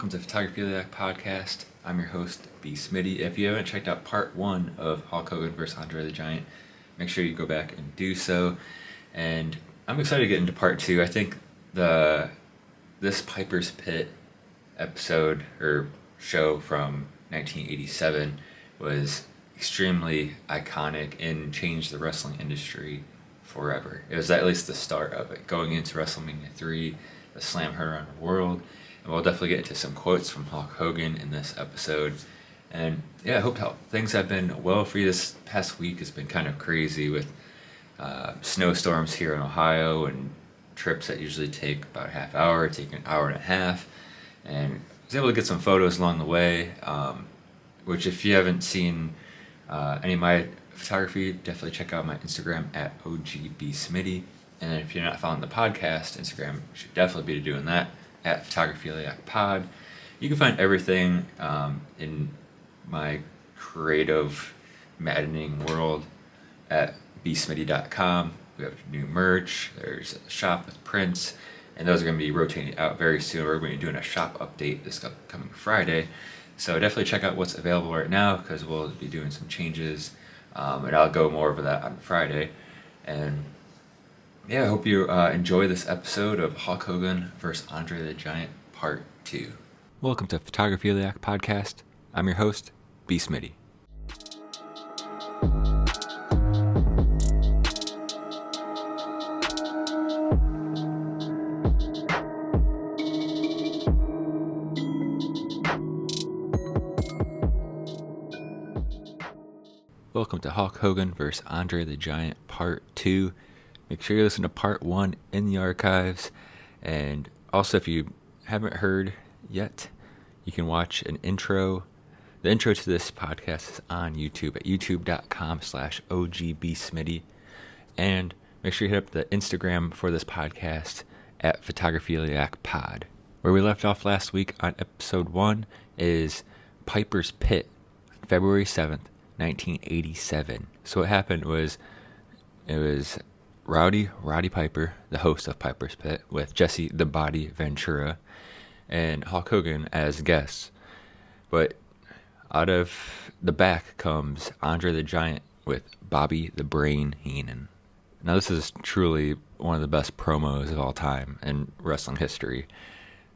welcome to Photographiliac podcast. I'm your host, OGbsmitty. If you haven't checked out part 1 of Hulk Hogan vs. Andre the Giant, make sure you go back and do so. And I'm excited to get into part 2. I think this Piper's Pit episode or show from 1987 was extremally iconic and changed the wrestling industry forever. It was at least the start of it, going into WrestleMania 3, the Slam heard around the world. And we'll definitely get into some quotes from Hulk Hogan in this episode. And yeah, I hope things have been well for you. This past week has been kind of crazy with snowstorms here in Ohio and trips that usually take about a half hour, take an hour and a half. And I was able to get some photos along the way, which if you haven't seen any of my photography, definitely check out my Instagram at OGbsmitty. And if you're not following the podcast, Instagram, you should definitely be doing that at Photographiliac Pod. You can find everything in my creative, maddening world at bsmitty.com. We have new merch, there's a shop with prints, and those are going to be rotating out very soon. We're going to be doing a shop update this coming Friday. So definitely check out what's available right now because we'll be doing some changes, and I'll go more over that on Friday. And yeah, I hope you enjoy this episode of Hulk Hogan vs. Andre the Giant Part 2. Welcome to Photographiliac Podcast. I'm your host, OGbsmitty. Welcome to Hulk Hogan vs. Andre the Giant Part 2. Make sure you listen to part 1 in the archives. And also, if you haven't heard yet, you can watch an intro. The intro to this podcast is on YouTube at youtube.com/OGbsmitty. And make sure you hit up the Instagram for this podcast at Photographiliac Pod. Where we left off last week on episode 1 is Piper's Pit, February 7th, 1987. So what happened was, it was Roddy Piper, the host of Piper's Pit, with Jesse the Body Ventura and Hulk Hogan as guests. But out of the back comes Andre the Giant with Bobby the Brain Heenan. Now this is truly one of the best promos of all time in wrestling history.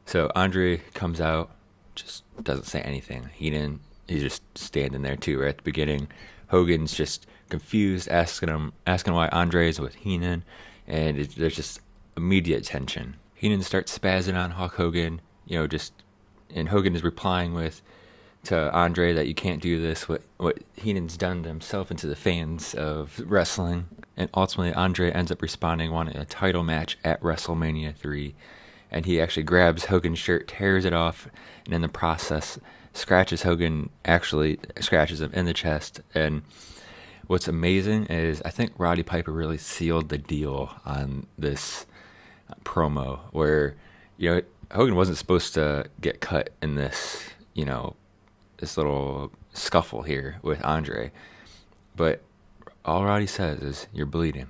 So Andre comes out, just doesn't say anything. Heenan, he's just standing there too right at the beginning. Hogan's just confused, asking why Andre is with Heenan, and there's just immediate tension. Heenan starts spazzing on Hulk Hogan, and Hogan is replying to Andre that you can't do this, what Heenan's done to himself and to the fans of wrestling. And ultimately Andre ends up responding, wanting a title match at WrestleMania 3, and he actually grabs Hogan's shirt, tears it off, and in the process scratches him in the chest. And what's amazing is I think Roddy Piper really sealed the deal on this promo where, Hogan wasn't supposed to get cut in this, this little scuffle here with Andre. But all Roddy says is, "You're bleeding."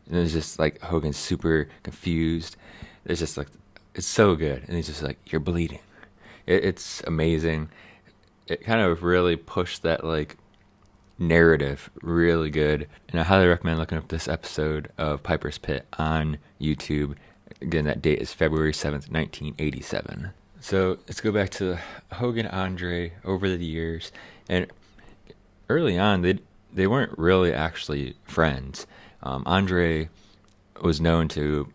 And it's just like Hogan's super confused. It's just like, it's so good. And he's just like, "You're bleeding." It's amazing. It kind of really pushed that narrative really good, and I highly recommend looking up this episode of Piper's Pit on YouTube. Again, that date is February 7th, 1987. So let's go back to Hogan Andre over the years, and early on they weren't really actually friends. Andre was known to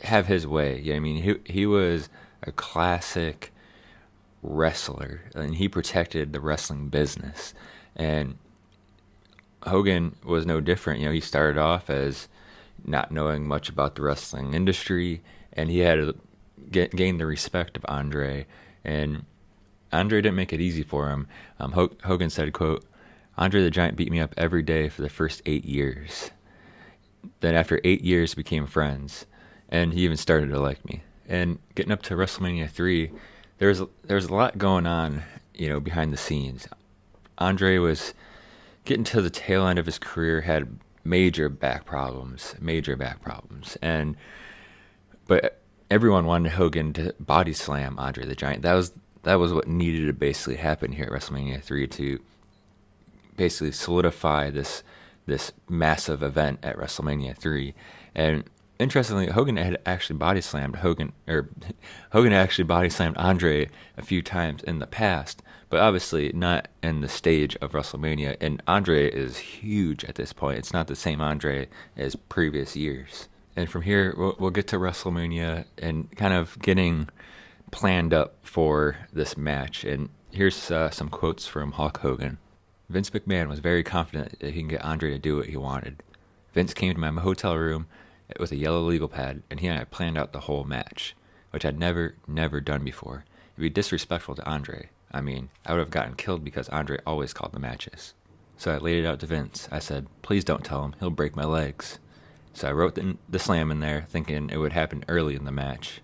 have his way. He was a classic wrestler, and he protected the wrestling business. And Hogan was no different. He started off as not knowing much about the wrestling industry, and he had to gain the respect of Andre. And Andre didn't make it easy for him. Hogan said, quote, "Andre the Giant beat me up every day for the first 8 years. Then after 8 years, we became friends, and he even started to like me." And getting up to WrestleMania 3, there's a lot going on, behind the scenes. Andre was getting to the tail end of his career, had major back problems, but everyone wanted Hogan to body slam Andre the Giant. That was what needed to basically happen here at WrestleMania 3 to basically solidify this massive event at WrestleMania 3. And interestingly, Hogan had actually body slammed Andre a few times in the past, but obviously not in the stage of WrestleMania. And Andre is huge at this point. It's not the same Andre as previous years. And from here, we'll get to WrestleMania and kind of getting planned up for this match. And here's some quotes from Hulk Hogan. Vince McMahon was very confident that he can get Andre to do what he wanted. Vince came to my hotel room with a yellow legal pad, and he and I planned out the whole match, which I'd never done before. It'd be disrespectful to Andre. I mean, I would have gotten killed because Andre always called the matches. So I laid it out to Vince. I said, please don't tell him. He'll break my legs. So I wrote the slam in there, thinking it would happen early in the match.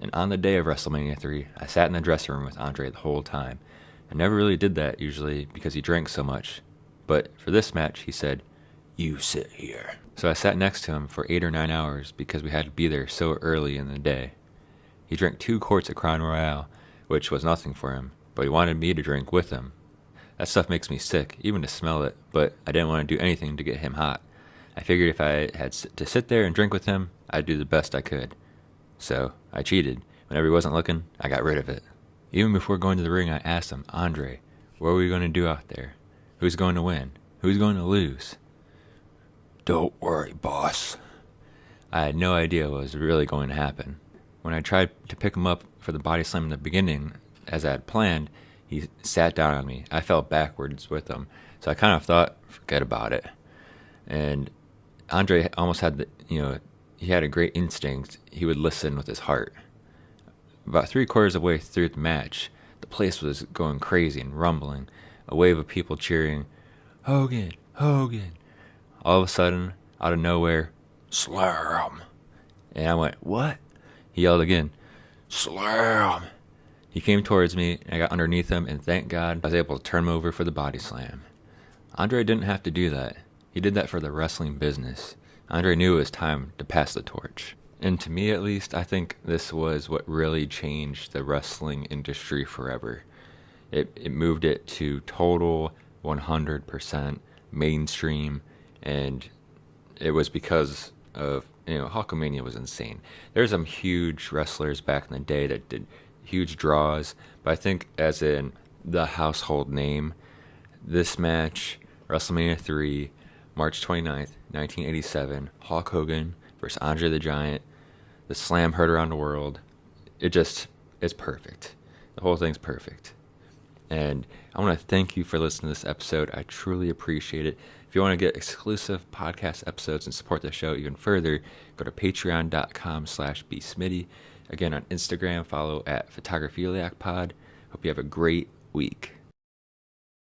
And on the day of WrestleMania 3, I sat in the dressing room with Andre the whole time. I never really did that usually because he drank so much. But for this match, he said, you sit here. So I sat next to him for 8 or 9 hours because we had to be there so early in the day. He drank 2 quarts of Crown Royale, which was nothing for him, but he wanted me to drink with him. That stuff makes me sick, even to smell it, but I didn't want to do anything to get him hot. I figured if I had to sit there and drink with him, I'd do the best I could. So I cheated. Whenever he wasn't looking, I got rid of it. Even before going to the ring, I asked him, Andre, what are we going to do out there? Who's going to win? Who's going to lose? Don't worry, boss. I had no idea what was really going to happen. When I tried to pick him up for the body slam in the beginning, as I had planned, he sat down on me. I fell backwards with him, so I kind of thought, forget about it. And Andre almost had he had a great instinct. He would listen with his heart. About 3/4 of the way through the match, the place was going crazy and rumbling. A wave of people cheering, Hogan, Hogan. All of a sudden, out of nowhere, slam. And I went, what? He yelled again, slam. He came towards me, and I got underneath him, and thank God I was able to turn him over for the body slam. Andre didn't have to do that. He did that for the wrestling business. Andre knew it was time to pass the torch. And to me, at least, I think this was what really changed the wrestling industry forever. It moved it to total 100% mainstream, and it was because of, Hulkamania was insane. There's some huge wrestlers back in the day that did huge draws, but I think as in the household name, this match, WrestleMania 3, March 29th, 1987, Hulk Hogan versus Andre the Giant, the slam heard around the world. It's perfect. The whole thing's perfect. And I want to thank you for listening to this episode. I truly appreciate it. If you want to get exclusive podcast episodes and support the show even further, go to patreon.com/OGbsmitty. Again, on Instagram, follow at Photographiliac Pod. Hope you have a great week.